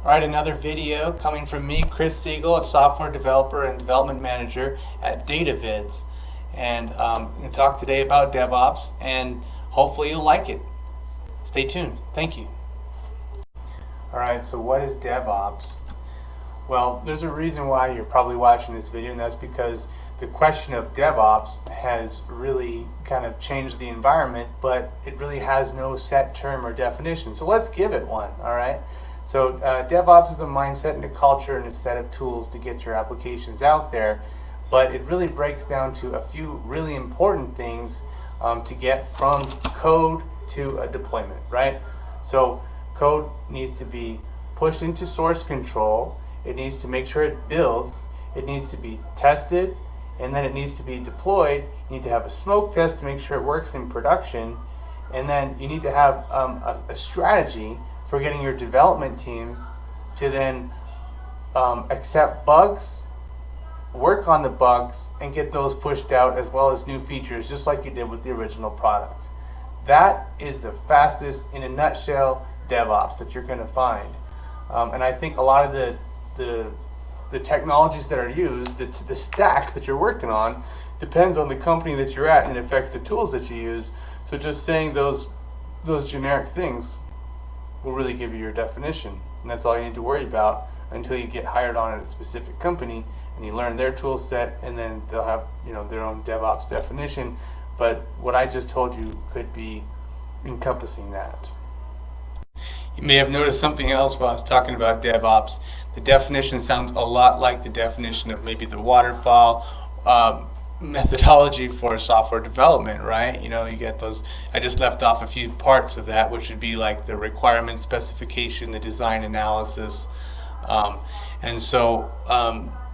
Alright, another video coming from me, Chris Siegel, a software developer and development manager at DataVids. And I'm going to talk today about DevOps, and hopefully you'll like it. Stay tuned. Thank you. Alright, so what is DevOps? Well, there's a reason why you're probably watching this video, and that's because the question of DevOps has really kind of changed the environment, but it really has no set term or definition. So let's give it one, alright? So DevOps is a mindset and a culture and a set of tools to get your applications out there, but it really breaks down to a few really important things to get from code to a deployment, right? So code needs to be pushed into source control, it needs to make sure it builds, it needs to be tested, and then it needs to be deployed. You need to have a smoke test to make sure it works in production, and then you need to have a strategy for getting your development team to then accept bugs, work on the bugs, and get those pushed out, as well as new features, just like you did with the original product. That is the fastest, in a nutshell, DevOps that you're going to find. And I think a lot of the technologies that are used, the stack that you're working on, depends on the company that you're at and affects the tools that you use. So just saying those generic things will really give you your definition, and that's all you need to worry about until you get hired on at a specific company and you learn their tool set, and then they'll have their own DevOps definition. But what I just told you could be encompassing that. You may have noticed something else while I was talking about DevOps. The definition sounds a lot like the definition of maybe the Waterfall methodology for software development, right? You get those, I just left off a few parts of that, which would be like the requirement specification, the design analysis, and so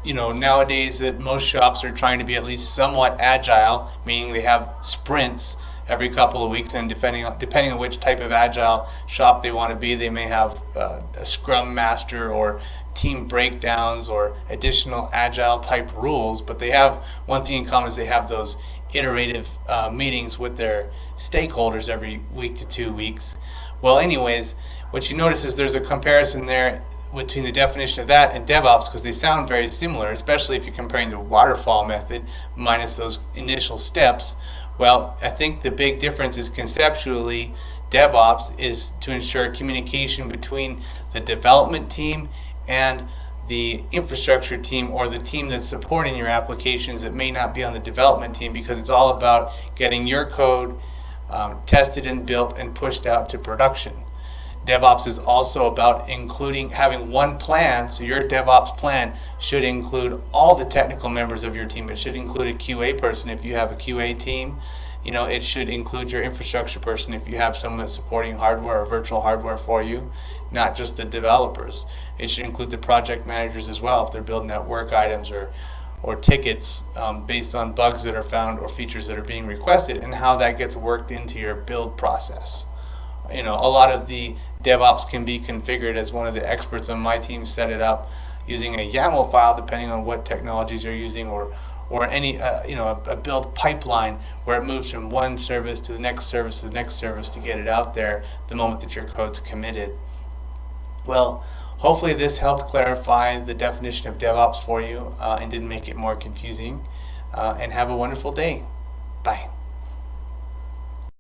nowadays that most shops are trying to be at least somewhat agile, meaning they have sprints every couple of weeks, and depending on which type of agile shop they want to be, they may have a scrum master or team breakdowns or additional agile type rules. But they have one thing in common, is they have those iterative meetings with their stakeholders every week to 2 weeks. Well, anyways, what you notice is there's a comparison there between the definition of that and DevOps, because they sound very similar, especially if you're comparing the waterfall method minus those initial steps. Well, I think the big difference is conceptually, DevOps is to ensure communication between the development team and the infrastructure team, or the team that's supporting your applications that may not be on the development team, because it's all about getting your code tested and built and pushed out to production. DevOps is also about having one plan. So your DevOps plan should include all the technical members of your team. It should include a QA person if you have a QA team. It should include your infrastructure person if you have someone that's supporting hardware or virtual hardware for you, not just the developers. It should include the project managers as well if they're building out work items or tickets based on bugs that are found or features that are being requested, and how that gets worked into your build process. A lot of the DevOps can be configured, as one of the experts on my team set it up, using a YAML file, depending on what technologies you're using, or any a build pipeline where it moves from one service to the next service to the next service to get it out there the moment that your code's committed. Well, hopefully this helped clarify the definition of DevOps for you and didn't make it more confusing. And have a wonderful day. Bye.